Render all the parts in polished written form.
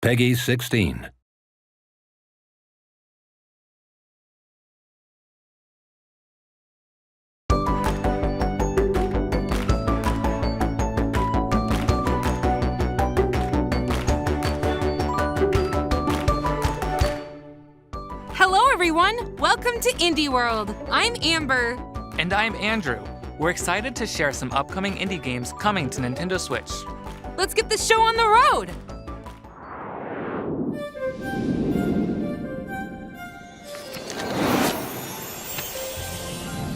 Peggy 16. Hello everyone! Welcome to Indie World. I'm Amber. And I'm Andrew. We're excited to share some upcoming indie games coming to Nintendo Switch. Let's get the show on the road!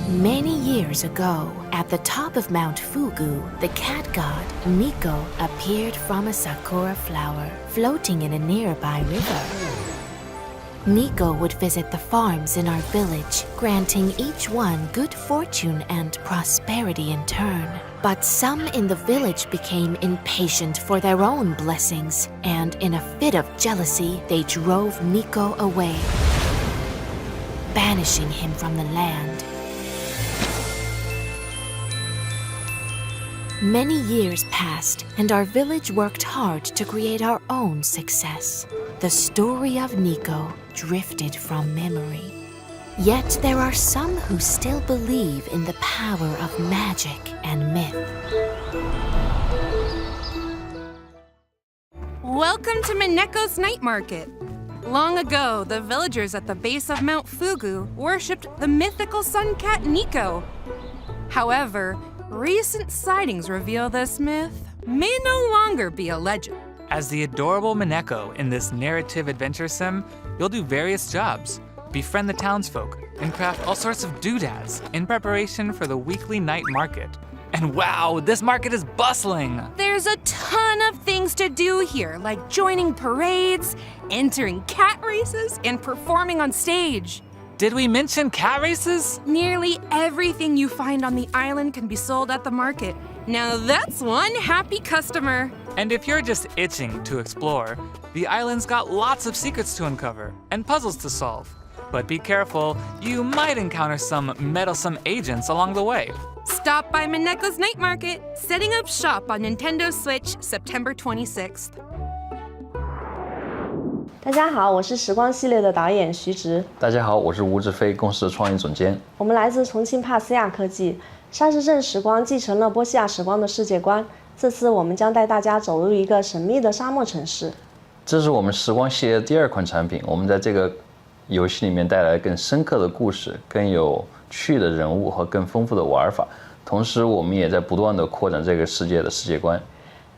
Many years ago, at the top of Mount Fugu, the cat god, Mineko, appeared from a sakura flower floating in a nearby river. Mineko would visit the farms in our village, granting each one good fortune and prosperity in turn. But some in the village became impatient for their own blessings, and in a fit of jealousy, they drove Mineko away, banishing him from the land. Many years passed, and our village worked hard to create our own success. The story of Mineko drifted from memory. Yet there are some who still believe in the power of magic and myth. Welcome to Mineko's Night Market. Long ago, the villagers at the base of Mount Fugu worshipped the mythical sun cat Mineko. However, recent sightings reveal this myth may no longer be a legend. As the adorable Mineko in this narrative adventure sim, you'll do various jobs, befriend the townsfolk, and craft all sorts of doodads in preparation for the weekly night market. And wow, this market is bustling! There's a ton of things to do here, like joining parades, entering cat races, and performing on stage. Did we mention cat races? Nearly everything you find on the island can be sold at the market. Now that's one happy customer. And if you're just itching to explore, the island's got lots of secrets to uncover and puzzles to solve. But be careful, you might encounter some meddlesome agents along the way. Stop by Mineko's Night Market, setting up shop on Nintendo Switch September 26th. 大家好，我是时光系列的导演徐直。大家好，我是吴志飞，公司创意总监。我们来自重庆帕斯亚科技。沙市镇时光继承了波西亚时光的世界观，这次我们将带大家走入一个神秘的沙漠城市。这是我们时光系列的第2款产品，我们在这个游戏里面带来更深刻的故事、更有趣的人物和更丰富的玩法。同时，我们也在不断地扩展这个世界的世界观。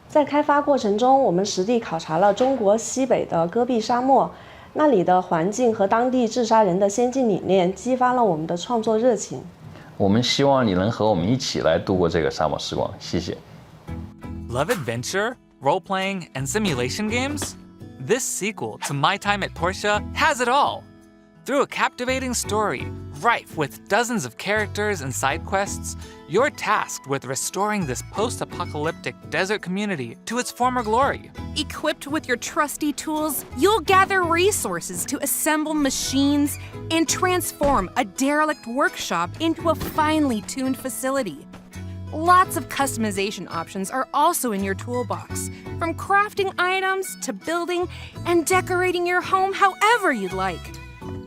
在开发过程中，我们实地考察了中国西北的戈壁沙漠，那里的环境和当地治沙人的先进理念激发了我们的创作热情。我们希望你能和我们一起来度过这个沙漠时光，谢谢。Love adventure, role-playing, and simulation games? This sequel to My Time at Portia has it all. Through a captivating story, rife with dozens of characters and side quests, you're tasked with restoring this post-apocalyptic desert community to its former glory. Equipped with your trusty tools, you'll gather resources to assemble machines and transform a derelict workshop into a finely tuned facility. Lots of customization options are also in your toolbox, from crafting items to building and decorating your home however you'd like.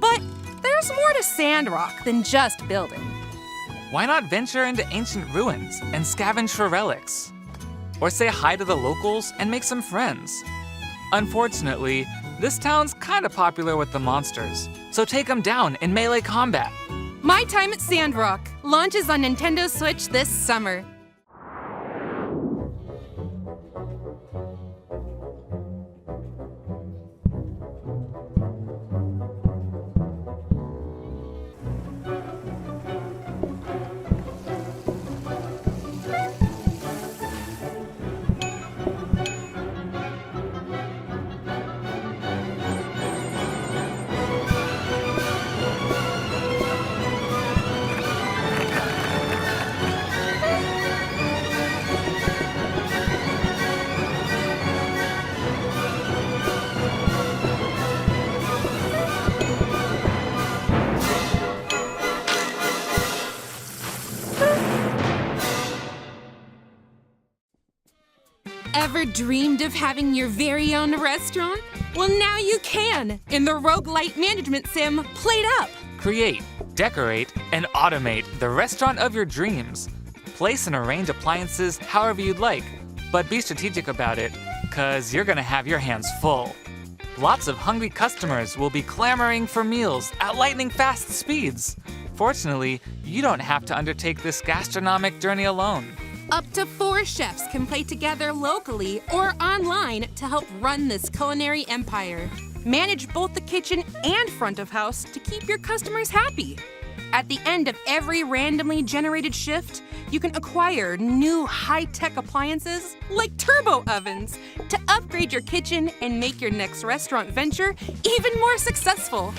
But there's more to Sandrock than just building. Why not venture into ancient ruins and scavenge for relics? Or say hi to the locals and make some friends? Unfortunately, this town's kinda popular with the monsters, so take them down in melee combat. My Time at Sandrock launches on Nintendo Switch this summer. Ever dreamed of having your very own restaurant? Well, now you can in the roguelite management sim PlateUp. Create, decorate, and automate the restaurant of your dreams. Place and arrange appliances however you'd like, but be strategic about it, cause you're gonna have your hands full. Lots of hungry customers will be clamoring for meals at lightning-fast speeds. Fortunately, you don't have to undertake this gastronomic journey alone. Up to 4 chefs can play together locally or online to help run this culinary empire. Manage both the kitchen and front of house to keep your customers happy. At the end of every randomly generated shift, you can acquire new high-tech appliances like turbo ovens to upgrade your kitchen and make your next restaurant venture even more successful.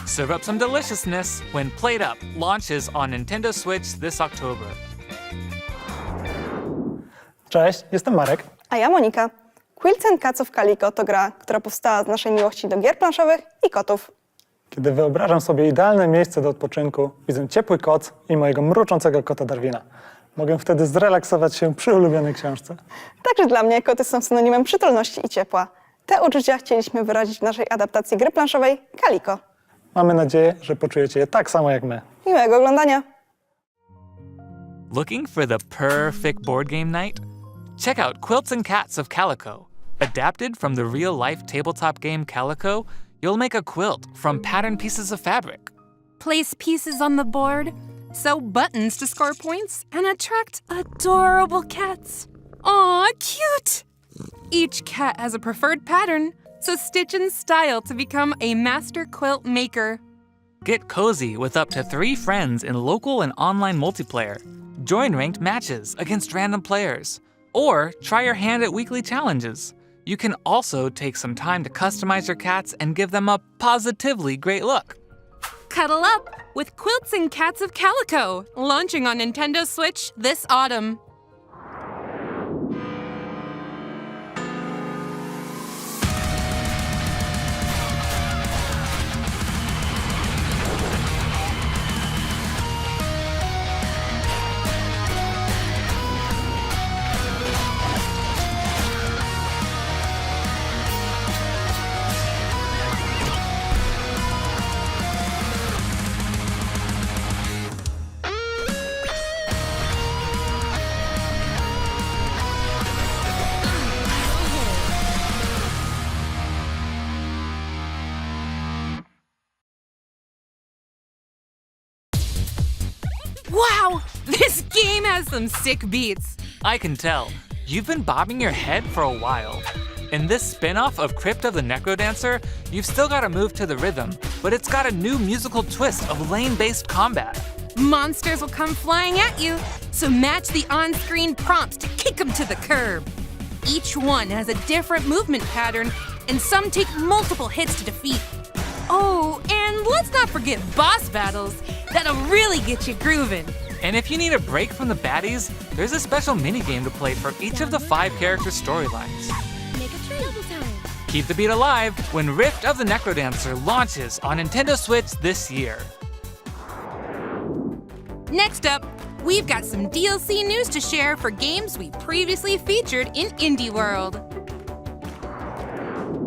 Serve up some deliciousness when PlateUp launches on Nintendo Switch this October. Cześć, jestem Marek. A ja Monika. Quilts and Cats of Calico to gra, która powstała z naszej miłości do gier planszowych i kotów. Kiedy wyobrażam sobie idealne miejsce do odpoczynku, widzę ciepły koc i mojego mruczącego kota Darwina. Mogę wtedy zrelaksować się przy ulubionej książce. Także dla mnie koty są synonimem przytulności i ciepła. Te uczucia chcieliśmy wyrazić w naszej adaptacji gry planszowej Calico. Mamy nadzieję, że poczujecie je tak samo jak my. Miłego oglądania! Looking for the perfect board game night? Check out Quilts and Cats of Calico. Adapted from the real-life tabletop game Calico, you'll make a quilt from patterned pieces of fabric. Place pieces on the board, sew buttons to score points, and attract adorable cats. Aw, cute! Each cat has a preferred pattern, so stitch and style to become a master quilt maker. Get cozy with up to 3 friends in local and online multiplayer. Join ranked matches against random players. Or try your hand at weekly challenges. You can also take some time to customize your cats and give them a positively great look. Cuddle up with Quilts and Cats of Calico, launching on Nintendo Switch this autumn. Wow, this game has some sick beats. I can tell. You've been bobbing your head for a while. In this spin-off of Crypt of the Necrodancer, you've still got to move to the rhythm, but it's got a new musical twist of lane-based combat. Monsters will come flying at you, so match the on-screen prompts to kick them to the curb. Each one has a different movement pattern, and some take multiple hits to defeat. Oh, and let's not forget boss battles. That'll really get you grooving. And if you need a break from the baddies, there's a special minigame to play for each of the 5 character storylines. Keep the beat alive when Rift of the Necrodancer launches on Nintendo Switch this year. Next up, we've got some DLC news to share for games we previously featured in Indie World.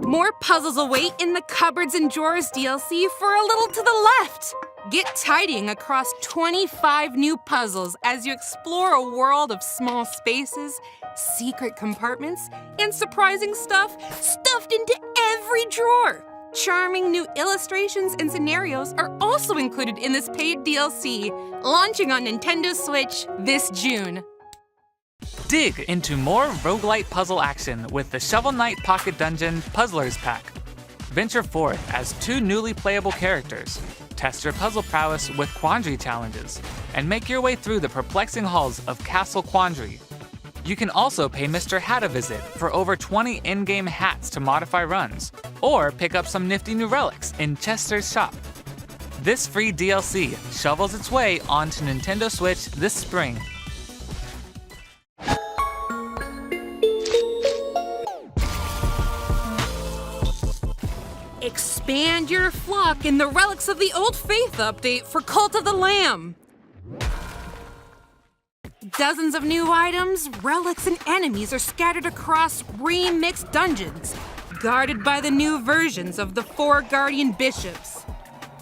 More puzzles await in the Cupboards and Drawers DLC for a little to the left. Get tidying across 25 new puzzles as you explore a world of small spaces, secret compartments, and surprising stuff stuffed into every drawer. Charming new illustrations and scenarios are also included in this paid DLC, launching on Nintendo Switch this June. Dig into more roguelite puzzle action with the Shovel Knight Pocket Dungeon Puzzlers Pack. Venture forth as 2 newly playable characters. Test your puzzle prowess with Quandary challenges, and make your way through the perplexing halls of Castle Quandary. You can also pay Mr. Hat a visit for over 20 in-game hats to modify runs, or pick up some nifty new relics in Chester's shop. This free DLC shovels its way onto Nintendo Switch this spring. Expand your flock in the Relics of the Old Faith update for Cult of the Lamb. dozens of new items, relics, and enemies are scattered across remixed dungeons, guarded by the new versions of the 4 Guardian Bishops.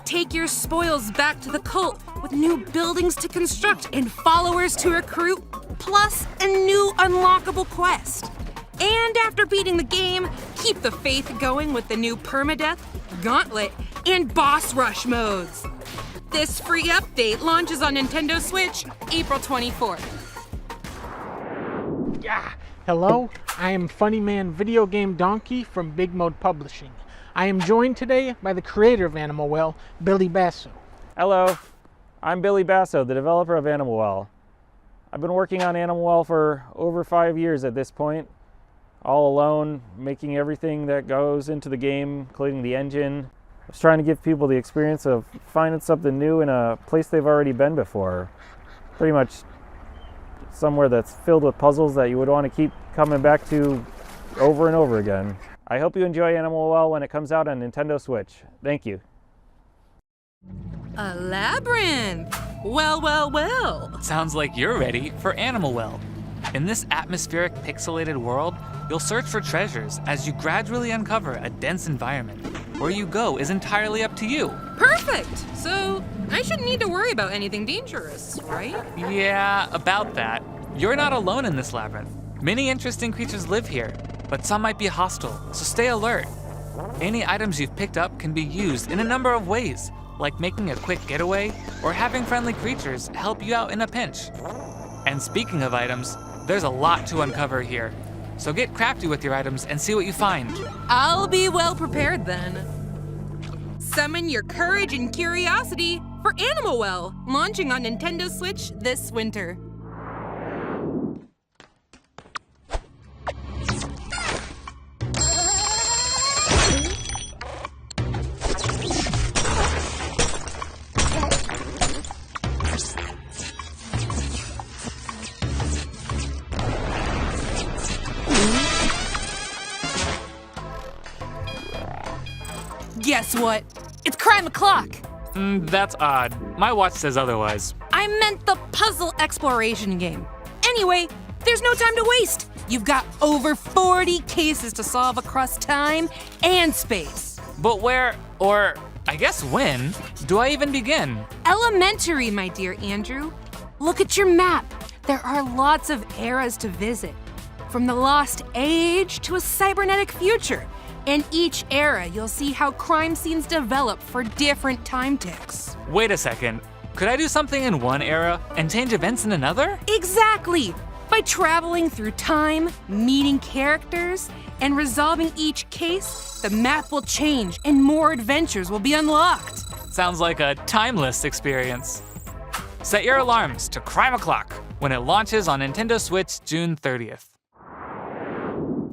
Take your spoils back to the cult with new buildings to construct and followers to recruit, plus a new unlockable quest. And after beating the game, keep the faith going with the new permadeath, gauntlet, and boss rush modes. This free update launches on Nintendo Switch April 24th. Yeah. Hello, I am Funny Man Video Game Donkey from Big Mode Publishing. I am joined today by the creator of Animal Well, Billy Basso. Hello, I'm Billy Basso, the developer of Animal Well. I've been working on Animal Well for over 5 years at this point, all alone, making everything that goes into the game, including the engine. I was trying to give people the experience of finding something new in a place they've already been before. Pretty much somewhere that's filled with puzzles that you would want to keep coming back to over and over again. I hope you enjoy Animal Well when it comes out on Nintendo Switch. Thank you. A labyrinth! Well. Sounds like you're ready for Animal Well. In this atmospheric, pixelated world, you'll search for treasures as you gradually uncover a dense environment. Where you go is entirely up to you. Perfect! So, I shouldn't need to worry about anything dangerous, right? Yeah, about that. You're not alone in this labyrinth. Many interesting creatures live here, but some might be hostile, so stay alert. Any items you've picked up can be used in a number of ways, like making a quick getaway or having friendly creatures help you out in a pinch. And speaking of items, there's a lot to uncover here. So get crafty with your items and see what you find. I'll be well prepared then. Summon your courage and curiosity for Animal Well, launching on Nintendo Switch this winter. Guess what? It's crime o'clock! That's odd. My watch says otherwise. I meant the puzzle exploration game. Anyway, there's no time to waste. You've got over 40 cases to solve across time and space. But where, or I guess when, do I even begin? Elementary, my dear Andrew. Look at your map. There are lots of eras to visit. From the Lost Age to a cybernetic future. In each era, you'll see how crime scenes develop for different time ticks. Wait a second. Could I do something in one era and change events in another? Exactly! By traveling through time, meeting characters, and resolving each case, the map will change and more adventures will be unlocked. Sounds like a timeless experience. Set your alarms to Crime O'Clock when it launches on Nintendo Switch June 30th.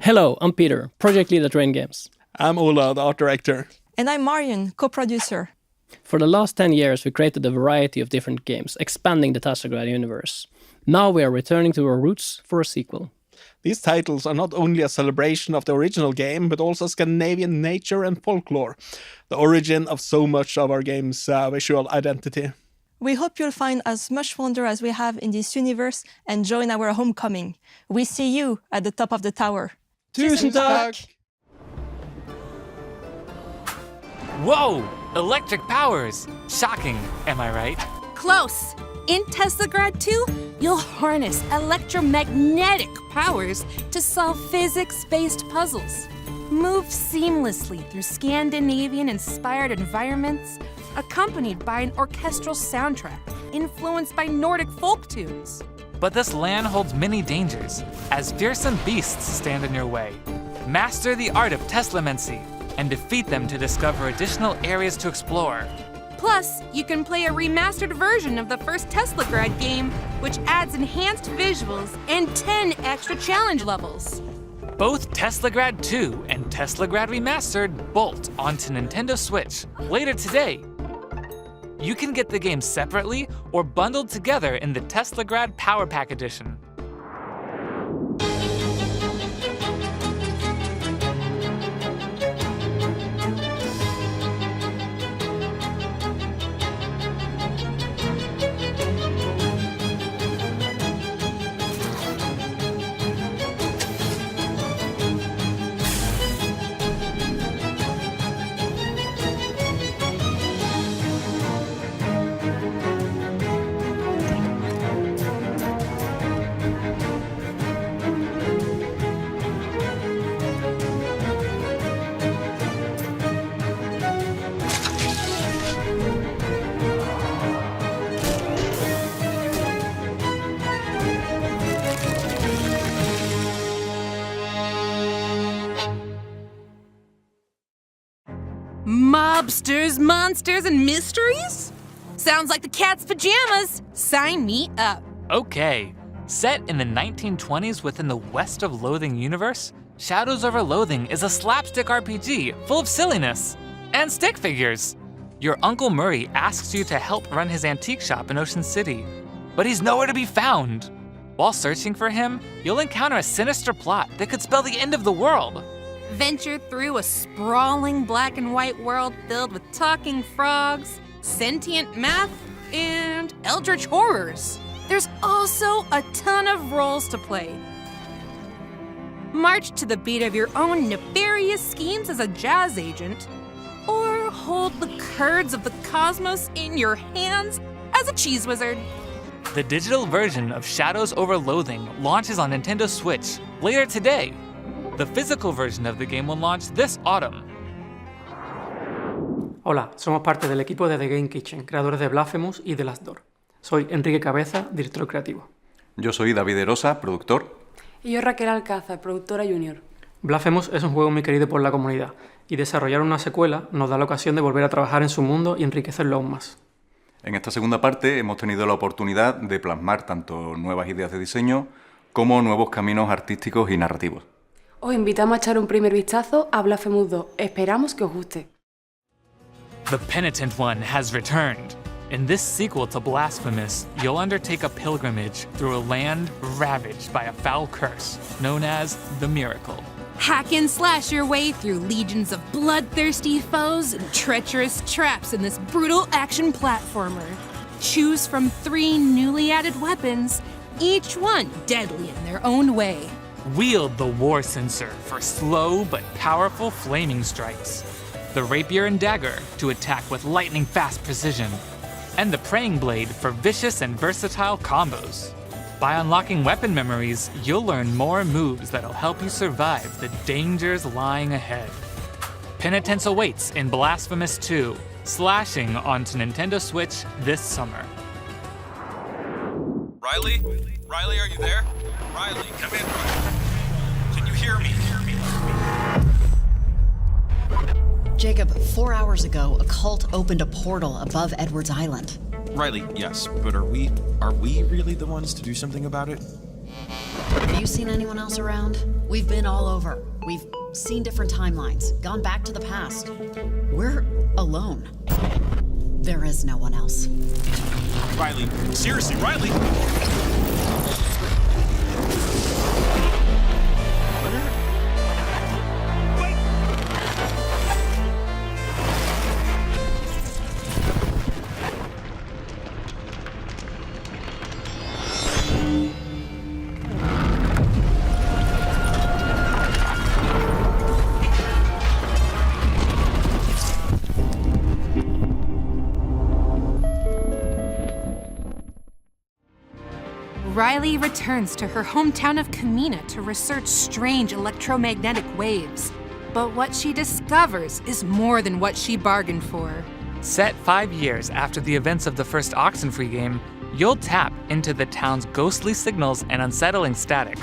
Hello, I'm Peter, project lead at Rain Games. I'm Ola, the art director. And I'm Marion, co-producer. For the last 10 years, we created a variety of different games, expanding the Teslagrad universe. Now we are returning to our roots for a sequel. These titles are not only a celebration of the original game, but also Scandinavian nature and folklore, the origin of so much of our game's visual identity. We hope you'll find as much wonder as we have in this universe and join our homecoming. We see you at the top of the tower. Tusen tack! Whoa! Electric powers! Shocking, am I right? Close! In Teslagrad 2, you'll harness electromagnetic powers to solve physics-based puzzles. Move seamlessly through Scandinavian-inspired environments, accompanied by an orchestral soundtrack influenced by Nordic folk tunes. But this land holds many dangers, as fearsome beasts stand in your way. Master the art of Teslamancy and defeat them to discover additional areas to explore. Plus, you can play a remastered version of the first Teslagrad game, which adds enhanced visuals and 10 extra challenge levels. Both Teslagrad 2 and Teslagrad Remastered bolt onto Nintendo Switch later today. You can get the games separately or bundled together in the Teslagrad Power Pack Edition. Mobsters, monsters, and mysteries? Sounds like the cat's pajamas. Sign me up. Okay. Set in the 1920s within the West of Loathing universe, Shadows over Loathing is a slapstick RPG full of silliness and stick figures. Your Uncle Murray asks you to help run his antique shop in Ocean City, but he's nowhere to be found. While searching for him, you'll encounter a sinister plot that could spell the end of the world. Venture through a sprawling black and white world filled with talking frogs, sentient math, and eldritch horrors. There's also a ton of roles to play. March to the beat of your own nefarious schemes as a jazz agent, or hold the curds of the cosmos in your hands as a cheese wizard. The digital version of Shadows over Loathing launches on Nintendo Switch later today. The physical version of the game will launch this autumn. Hola, somos parte del equipo de The Game Kitchen, creadores de Blasphemous y de Last Door. Soy Enrique Cabeza, director creativo. Yo soy David Erosa, productor. Y yo Raquel Alcázar, productora junior. Blasphemous es un juego muy querido por la comunidad, y desarrollar una secuela nos da la ocasión de volver a trabajar en su mundo y enriquecerlo aún más. En esta segunda parte hemos tenido la oportunidad de plasmar tanto nuevas ideas de diseño como nuevos caminos artísticos y narrativos. Os invitamos a echar un primer vistazo a Blasphemous 2. Esperamos que os guste. The Penitent One has returned. In this sequel to Blasphemous, you'll undertake a pilgrimage through a land ravaged by a foul curse known as the Miracle. Hack and slash your way through legions of bloodthirsty foes and treacherous traps in this brutal action platformer. Choose from 3 newly added weapons, each one deadly in their own way. Wield the War Censer for slow but powerful flaming strikes, the Rapier and Dagger to attack with lightning-fast precision, and the Praying Blade for vicious and versatile combos. By unlocking weapon memories, you'll learn more moves that'll help you survive the dangers lying ahead. Penitence awaits in Blasphemous 2, slashing onto Nintendo Switch this summer. Riley? Riley, are you there? Riley, come in. Can you hear me? Jacob, 4 hours ago, a cult opened a portal above Edwards Island. Riley, yes, but are we really the ones to do something about it? Have you seen anyone else around? We've been all over. We've seen different timelines, gone back to the past. We're alone. There is no one else. Riley, seriously, Riley! Riley returns to her hometown of Kamina to research strange electromagnetic waves. But what she discovers is more than what she bargained for. Set 5 years after the events of the first Oxenfree game, you'll tap into the town's ghostly signals and unsettling static.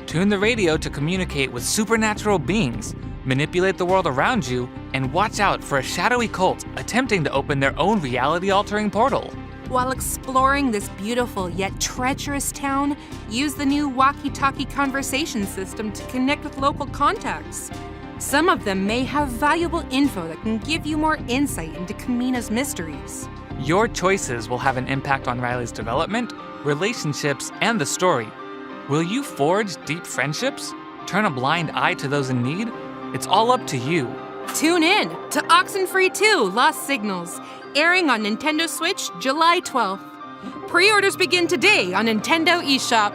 Tune the radio to communicate with supernatural beings, manipulate the world around you, and watch out for a shadowy cult attempting to open their own reality-altering portal. While exploring this beautiful yet treacherous town, use the new walkie-talkie conversation system to connect with local contacts. Some of them may have valuable info that can give you more insight into Kamina's mysteries. Your choices will have an impact on Riley's development, relationships, and the story. Will you forge deep friendships? Turn a blind eye to those in need? It's all up to you. Tune in to Oxenfree 2 Lost Signals, airing on Nintendo Switch July 12th. Pre-orders begin today on Nintendo eShop.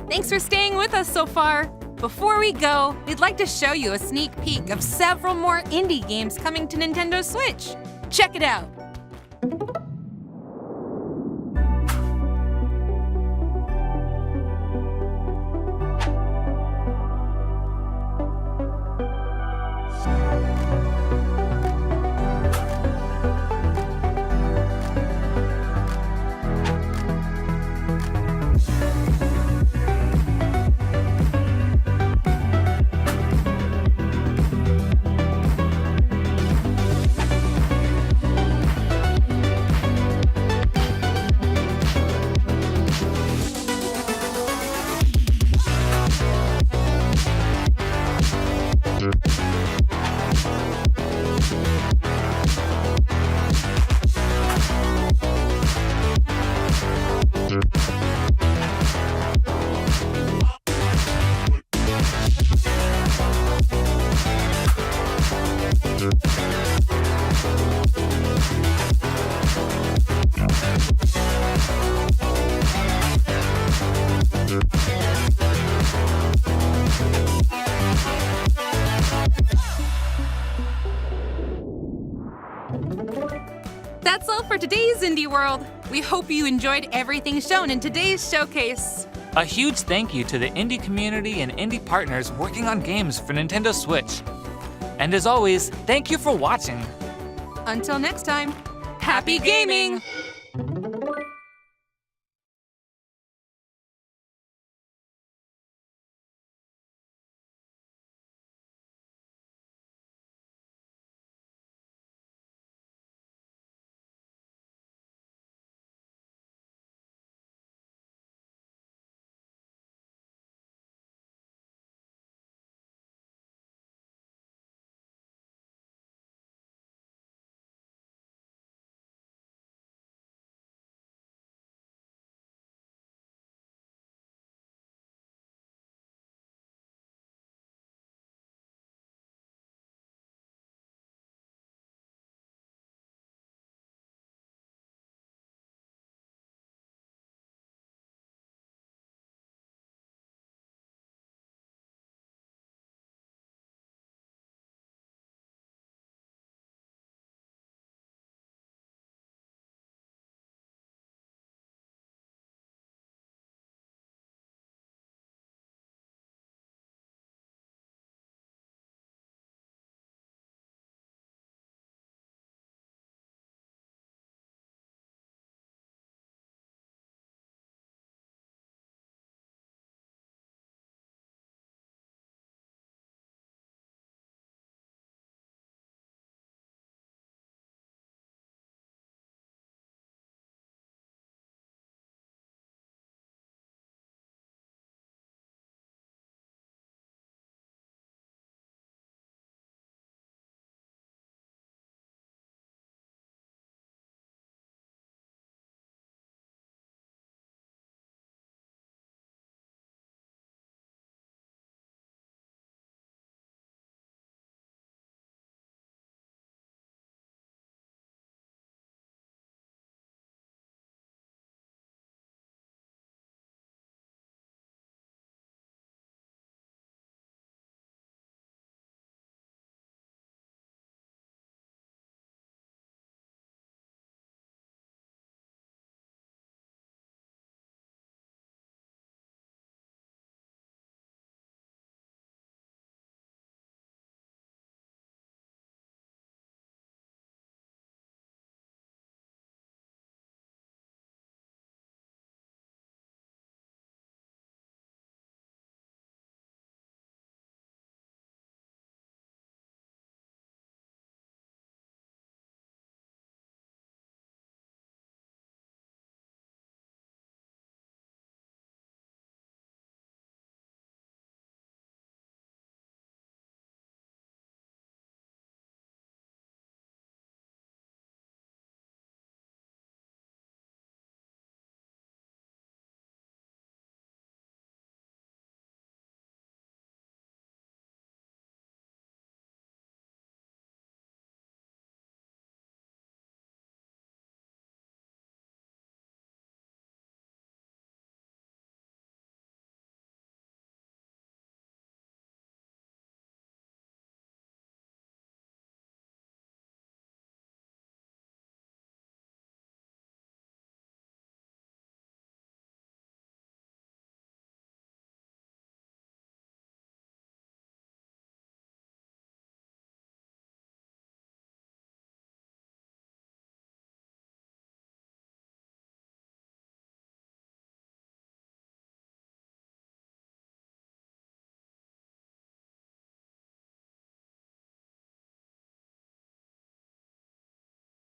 Thanks for staying with us so far. Before we go, we'd like to show you a sneak peek of several more indie games coming to Nintendo Switch. Check it out. That's all for today's Indie World. We hope you enjoyed everything shown in today's showcase. A huge thank you to the indie community and indie partners working on games for Nintendo Switch. And as always, thank you for watching. Until next time, happy gaming!